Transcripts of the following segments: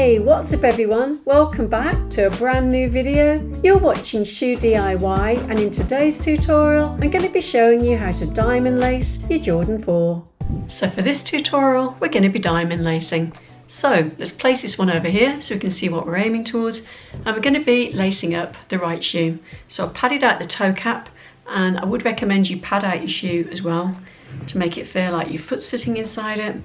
Hey, what's up everyone? Welcome back to a brand new video. You're watching Shoe DIY, and in today's tutorial I'm going to be showing you how to diamond lace your Jordan 4. So for this tutorial we're going to be diamond lacing. So let's place this one over here so we can see what we're aiming towards, and we're going to be lacing up the right shoe. So I've padded out the toe cap, and I would recommend you pad out your shoe as well to make it feel like your foot's sitting inside it,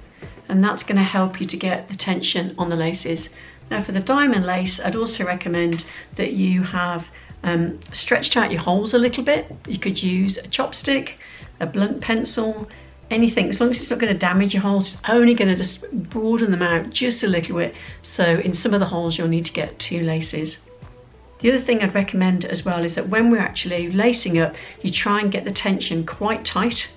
and that's going to help you to get the tension on the laces. Now for the diamond lace, I'd also recommend that you have stretched out your holes a little bit. You could use a chopstick, a blunt pencil, anything, as long as it's not going to damage your holes. It's only going to just broaden them out just a little bit, so in some of the holes you'll need to get 2 laces. The other thing I'd recommend as well is that when we're actually lacing up, you try and get the tension quite tight.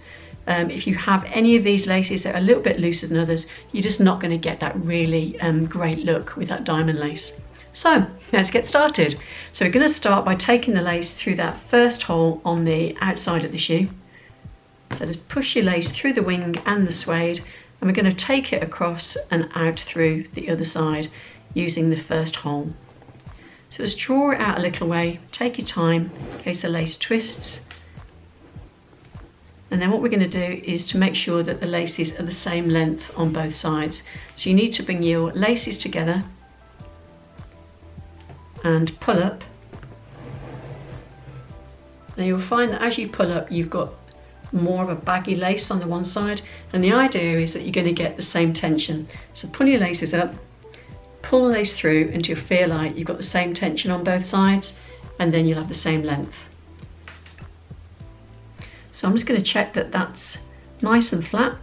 If you have any of these laces that are a little bit looser than others, you're just not going to get that really great look with that diamond lace. So let's get started. So we're going to start by taking the lace through that first hole on the outside of the shoe. So just push your lace through the wing and the suede, and we're going to take it across and out through the other side using the first hole. So just draw it out a little way, take your time in case the lace twists. And then what we're going to do is to make sure that the laces are the same length on both sides. So you need to bring your laces together and pull up. Now you'll find that as you pull up, you've got more of a baggy lace on the one side, and the idea is that you're going to get the same tension. So pull your laces up, pull the lace through until you feel like you've got the same tension on both sides, and then you'll have the same length. So I'm just going to check that that's nice and flat,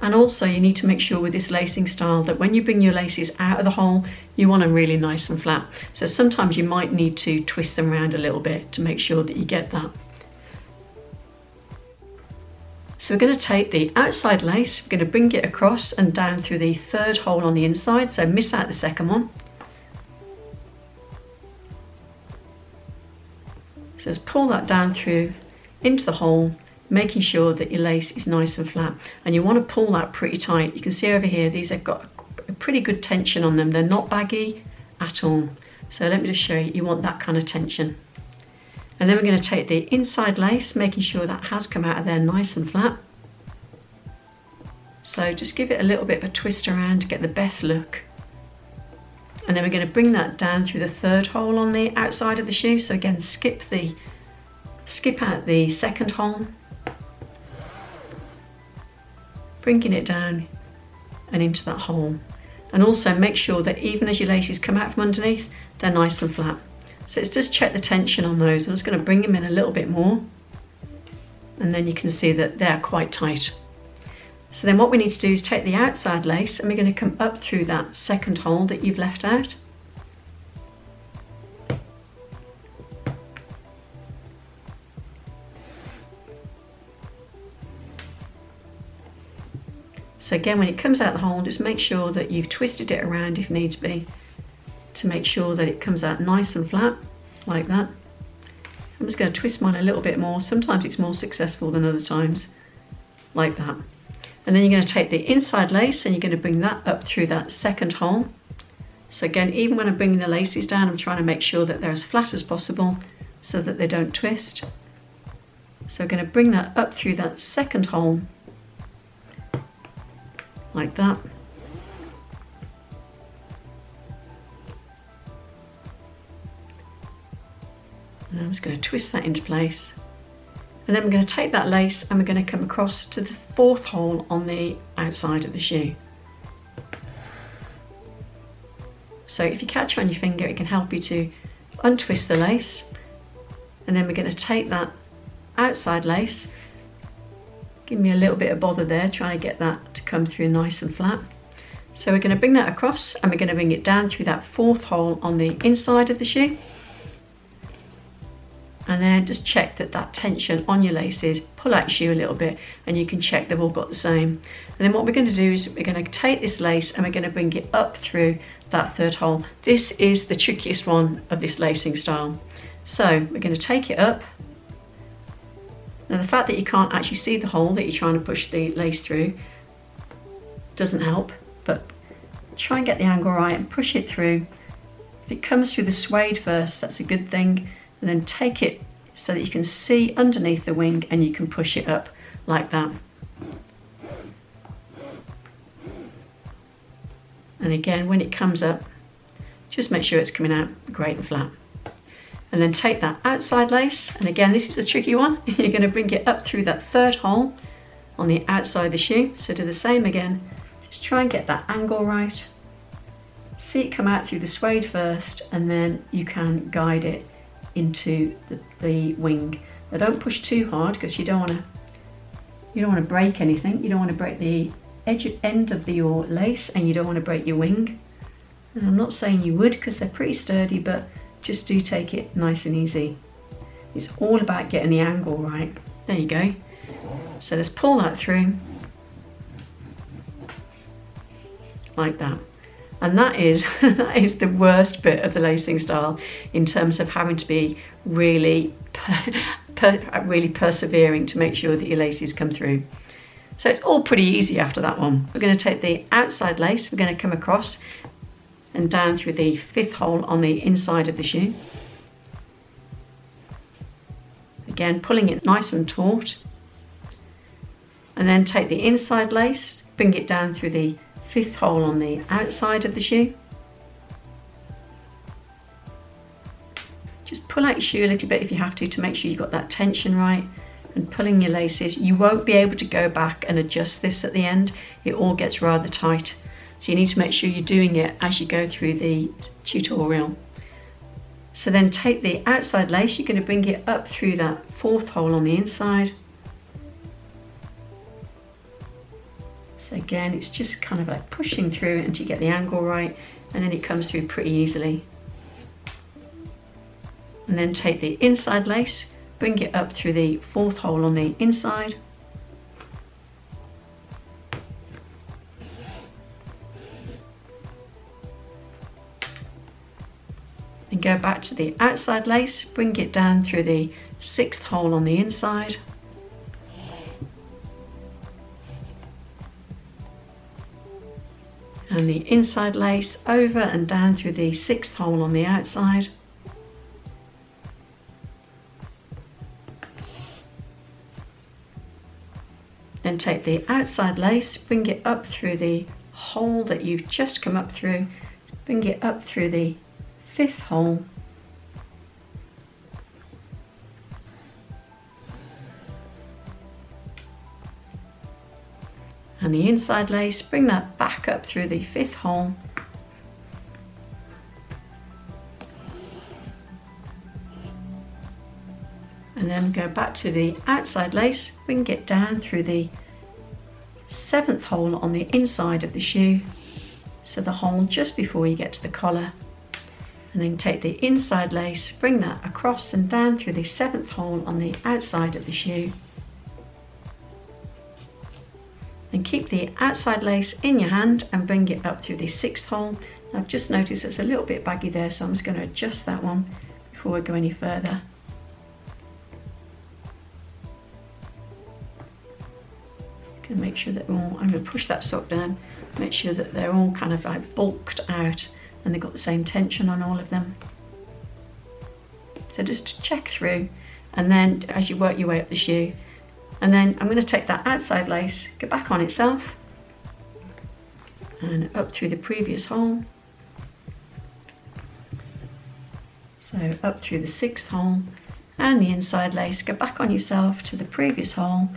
and also you need to make sure with this lacing style that when you bring your laces out of the hole, you want them really nice and flat. So sometimes you might need to twist them around a little bit to make sure that you get that. So we're going to take the outside lace, we're going to bring it across and down through the third hole on the inside, so miss out the second one. So just pull that down through into the hole, making sure that your lace is nice and flat, and you want to pull that pretty tight. You can see over here these have got a pretty good tension on them, they're not baggy at all. So let me just show you, you want that kind of tension. And then we're going to take the inside lace, making sure that has come out of there nice and flat. So just give it a little bit of a twist around to get the best look. And then we're going to bring that down through the third hole on the outside of the shoe. So again, skip out the second hole, bringing it down and into that hole. And also make sure that even as your laces come out from underneath, they're nice and flat. So let's just check the tension on those. I'm just going to bring them in a little bit more, and then you can see that they're quite tight. So then what we need to do is take the outside lace, and we're going to come up through that second hole that you've left out. So again, when it comes out the hole, just make sure that you've twisted it around if needs be, to make sure that it comes out nice and flat, like that. I'm just going to twist mine a little bit more. Sometimes it's more successful than other times, like that. And then you're going to take the inside lace and you're going to bring that up through that second hole. So again, even when I'm bringing the laces down, I'm trying to make sure that they're as flat as possible so that they don't twist. So we're going to bring that up through that second hole, like that. And I'm just going to twist that into place. And then we're going to take that lace and we're going to come across to the fourth hole on the outside of the shoe. So if you catch on your finger, it can help you to untwist the lace. And then we're going to take that outside lace, give me a little bit of bother there, trying to get that to come through nice and flat. So we're going to bring that across and we're going to bring it down through that fourth hole on the inside of the shoe. And then just check that that tension on your laces, pull out your shoe a little bit, and you can check they've all got the same. And then what we're going to do is we're going to take this lace and we're going to bring it up through that third hole. This is the trickiest one of this lacing style. So we're going to take it up. Now the fact that you can't actually see the hole that you're trying to push the lace through doesn't help, but try and get the angle right and push it through. If it comes through the suede first, that's a good thing, and then take it so that you can see underneath the wing and you can push it up like that. And again, when it comes up, just make sure it's coming out great and flat. And then take that outside lace, and again, this is a tricky one. You're going to bring it up through that third hole on the outside of the shoe. So do the same again. Just try and get that angle right. See it come out through the suede first, and then you can guide it into the wing. Now don't push too hard, because you don't want to break anything. You don't want to break the end of your lace, and you don't want to break your wing. And I'm not saying you would, because they're pretty sturdy, but just do take it nice and easy. It's all about getting the angle right. There you go. So let's pull that through like that. And that is the worst bit of the lacing style in terms of having to be really persevering to make sure that your laces come through. So it's all pretty easy after that one. We're going to take the outside lace, we're going to come across and down through the fifth hole on the inside of the shoe. Again, pulling it nice and taut. And then take the inside lace, bring it down through the fifth hole on the outside of the shoe. Just pull out your shoe a little bit if you have to make sure you've got that tension right. And pulling your laces, you won't be able to go back and adjust this at the end. It all gets rather tight. So you need to make sure you're doing it as you go through the tutorial. So then take the outside lace, you're going to bring it up through that fourth hole on the inside. So again, it's just kind of like pushing through it until you get the angle right, and then it comes through pretty easily. And then take the inside lace, bring it up through the fourth hole on the inside. And go back to the outside lace, bring it down through the sixth hole on the inside. And the inside lace over and down through the sixth hole on the outside. Then take the outside lace, bring it up through the hole that you've just come up through, bring it up through the fifth hole. And the inside lace, bring that back up through the fifth hole. And then go back to the outside lace, bring it down through the seventh hole on the inside of the shoe. So the hole just before you get to the collar. And then take the inside lace, bring that across and down through the seventh hole on the outside of the shoe. And keep the outside lace in your hand and bring it up through the sixth hole. I've just noticed it's a little bit baggy there, so I'm just going to adjust that one before we go any further. Going to make sure that I'm going to push that sock down, make sure that they're all kind of like bulked out and they've got the same tension on all of them. So just check through, and then as you work your way up the shoe, and then I'm going to take that outside lace, go back on itself and up through the previous hole. So up through the sixth hole, and the inside lace, go back on yourself to the previous hole,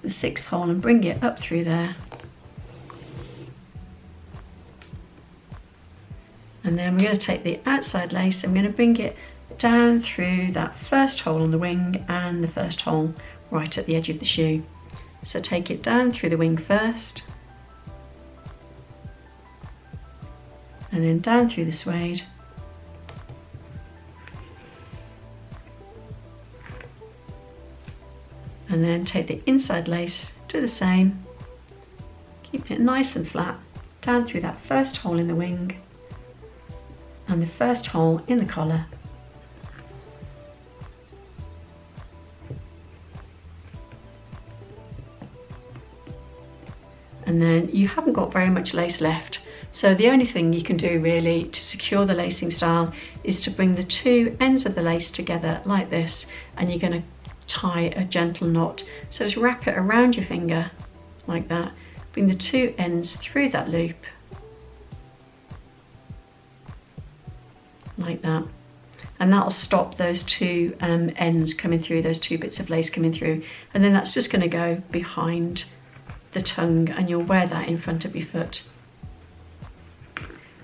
the sixth hole, and bring it up through there. And then we're going to take the outside lace, I'm going to bring it down through that first hole on the wing and the first hole right at the edge of the shoe. So take it down through the wing first, and then down through the suede, and then take the inside lace, do the same, keep it nice and flat, down through that first hole in the wing and the first hole in the collar. And then you haven't got very much lace left, So the only thing you can do really to secure the lacing style is to bring the two ends of the lace together like this, and you're going to tie a gentle knot. So just wrap it around your finger like that, bring the two ends through that loop like that, and that'll stop those two ends coming through, those two bits of lace coming through, and then that's just going to go behind the tongue, and you'll wear that in front of your foot.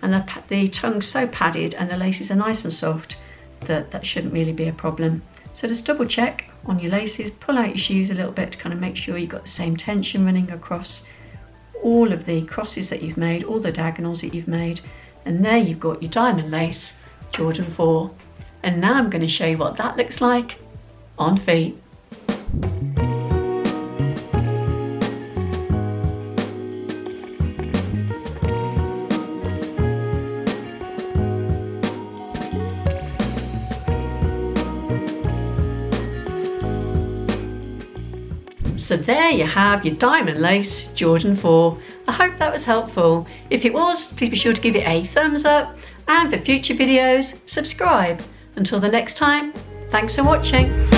And the tongue's so padded and the laces are nice and soft that that shouldn't really be a problem. So just double check on your laces, pull out your shoes a little bit to kind of make sure you've got the same tension running across all of the crosses that you've made, all the diagonals that you've made, and there you've got your diamond lace Jordan 4. And now I'm going to show you what that looks like on feet. So there you have your diamond lace Jordan 4. I hope that was helpful. If it was, please be sure to give it a thumbs up, and for future videos, subscribe. Until the next time, thanks for watching.